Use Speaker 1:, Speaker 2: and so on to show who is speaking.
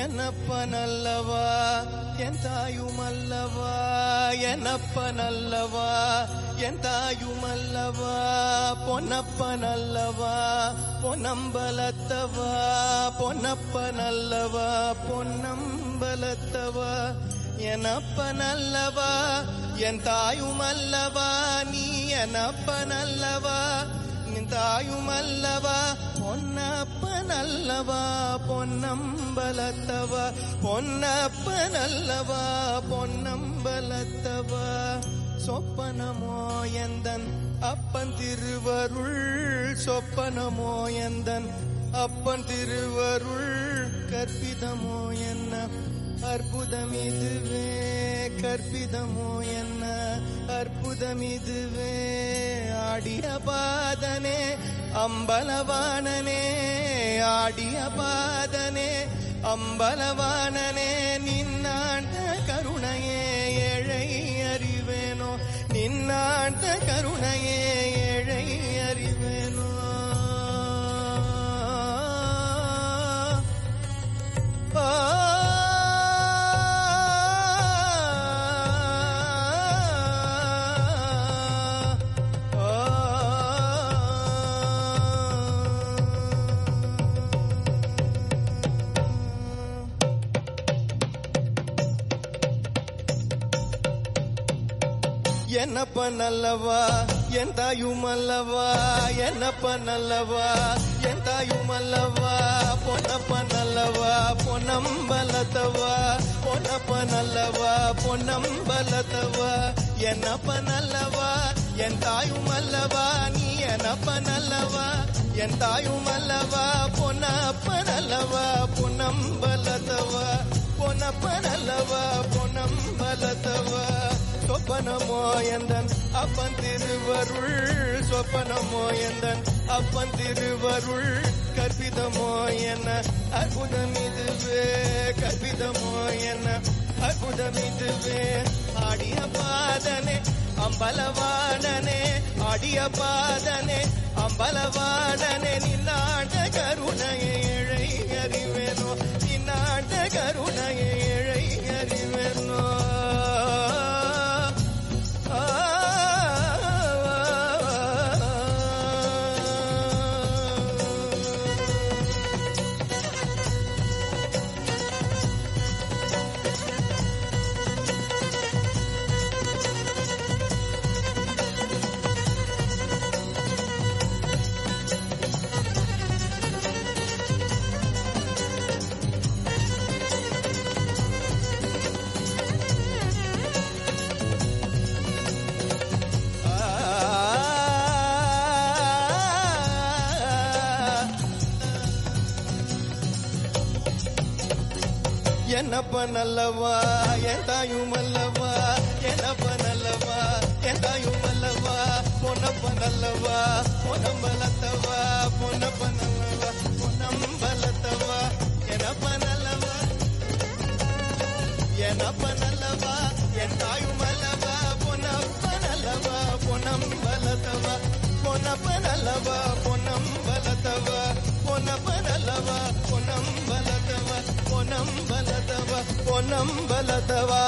Speaker 1: என்னப்பனல்லவா என் தாயுமல்லவா, என்னப்பனல்லவா என் தாயுமல்லவா, பொன்னப்பனல்லவா பொன்னம்பலத்தவா, பொன்னப்பனல்லவா பொன்னம்பலத்தவா, என்னப்பனல்லவா என் தாயுமல்லவா, நீ என்னப்பனல்லவா நின் தாயுமல்லவா, பொன்னப்பனல்லவா பொன்னம்பலத்தவா, பொன்னப்பனல்லவா பொன்னம்பலத்தவா, சொப்பனமோ எந்தன் அப்பன் திருவருள், சொப்பனமோ எந்தன் அப்பன் திருவருள், கற்பிதமோ என்ன அற்புதமிதுவே, கற்பிதமோ என்ன அற்புதமிதுவே, ஆடிய பாதனே அம்பலவாணனே, ஆடிய பாதனே அம்பலவாணனே, நின்னாண்ட கருணையே ஏழை அறிவேனோ, நின்னாண்ட கருணையே ஏழை அறிவேனோ. என்னப்பனல்லவா என் தாயுமல்லவா, என்னப்பனல்லவா என் தாயுமல்லவா, பொன்னப்பனல்லவா பொன்னம்பலத்தவா, பொன்னப்பனல்லவா பொன்னம்பலத்தவா, என்னப்பனல்லவா என் தாயுமல்லவா, நீ என்னப்பனல்லவா என் தாயுமல்லவா, பொன்னப்பனல்லவா பொன்னம்பலத்தவா, பொன்னப்பனல்லவா பொன்னம்பலத்தவா, சொப்பனமோ எந்தன் அப்பன் திருவருள், சொப்பனமோ எந்தன் அப்பன் திருவருள், கற்பிதமோ என்ன அற்புதமிதுவே, கற்பிதமோ என்ன அற்புதமிதுவே, ஆடிய பாதனே அம்பலவாணனே, ஆடிய பாதனே அம்பலவாணனே, நின்னாண்ட கருணையை ஏழை அறிவேனோ, நின்னாண்ட கருணையை ஏழை அறிவேனோ. என்னப்பனல்லவா என் தாயுமல்லவா, என்னப்பனல்லவா என் தாயுமல்லவா, பொன்னப்பனல்லவா பொன்னம்பலத்தவா, பொன்னப்பனல்லவா பொன்னம்பலத்தவா, என்னப்பனல்லவா என்னப்பனல்லவா என் தாயுமல்லவா, பொன்னப்பனல்லவா பொன்னம்பலத்தவா, பொன்னப்பனல்லவா பொன்னம்பலத்தவா, பொன்னப்பனல்லவா பொன்னம்பலத்தவா, பொன்னம்பலத்தவா பொன்னம்பலத்தவா.